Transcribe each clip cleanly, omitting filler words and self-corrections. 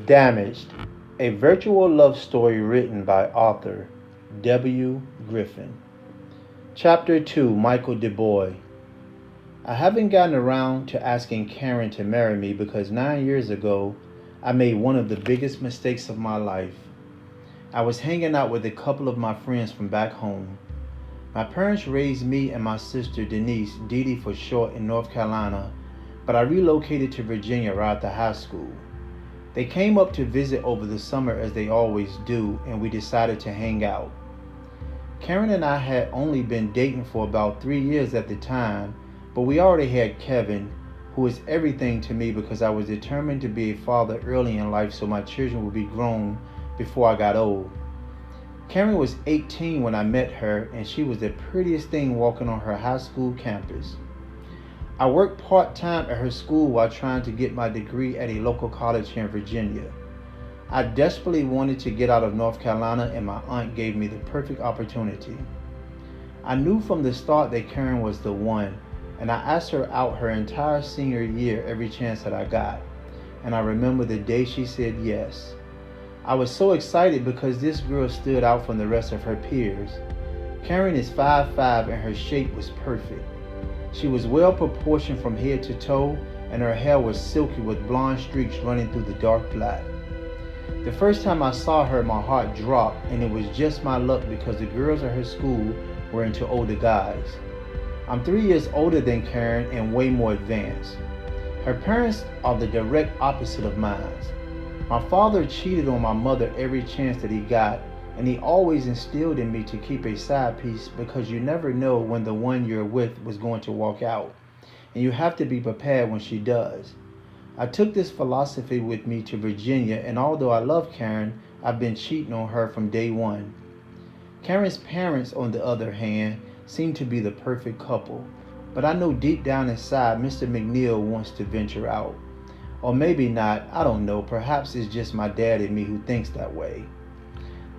Damaged, a virtual love story written by author W.Griffin. Chapter 2, Michael Du Bois. I haven't gotten around to asking Karen to marry me because 9 years ago, I made one of the biggest mistakes of my life. I was hanging out with a couple of my friends from back home. My parents raised me and my sister Denise, Dee Dee for short, in North Carolina, but I relocated to Virginia right after high school. They came up to visit over the summer as they always do, and we decided to hang out. Karen and I had only been dating for about 3 years at the time, but we already had Kevin, who is everything to me because I was determined to be a father early in life so my children would be grown before I got old. Karen was 18 when I met her, and she was the prettiest thing walking on her high school campus. I worked part-time at her school while trying to get my degree at a local college here in Virginia. I desperately wanted to get out of North Carolina, and my aunt gave me the perfect opportunity. I knew from the start that Karen was the one, and I asked her out her entire senior year every chance that I got, and I remember the day she said yes. I was so excited because this girl stood out from the rest of her peers. Karen is 5'5" and her shape was perfect. She was well proportioned from head to toe, and her hair was silky with blonde streaks running through the dark black. The first time I saw her, my heart dropped, and it was just my luck because the girls at her school were into older guys. I'm 3 years older than Karen and way more advanced. Her parents are the direct opposite of mine. My father cheated on my mother every chance that he got, and he always instilled in me to keep a side piece because you never know when the one you're with was going to walk out, and you have to be prepared when she does. I took this philosophy with me to Virginia, and although I love Karen, I've been cheating on her from day one. Karen's parents, on the other hand, seem to be the perfect couple, but I know deep down inside Mr. McNeil wants to venture out. Or maybe not, I don't know, perhaps it's just my dad in me who thinks that way.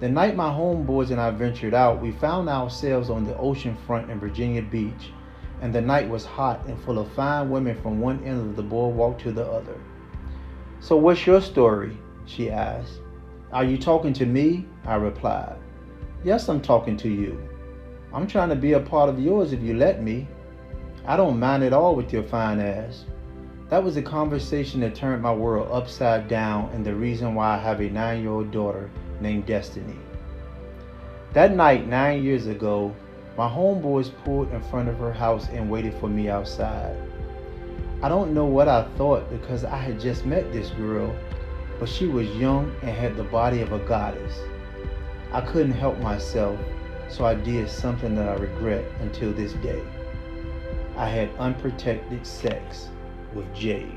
The night my homeboys and I ventured out, we found ourselves on the ocean front in Virginia Beach, and the night was hot and full of fine women from one end of the boardwalk to the other. "So what's your story?" she asked. "Are you talking to me?" I replied. "Yes, I'm talking to you. I'm trying to be a part of yours if you let me. I don't mind at all with your fine ass." That was a conversation that turned my world upside down, and the reason why I have a 9-year-old daughter named Destiny. That night 9 years ago, my homeboys pulled in front of her house and waited for me outside. I don't know what I thought because I had just met this girl, but she was young and had the body of a goddess. I couldn't help myself, so I did something that I regret until this day. I had unprotected sex with Jade.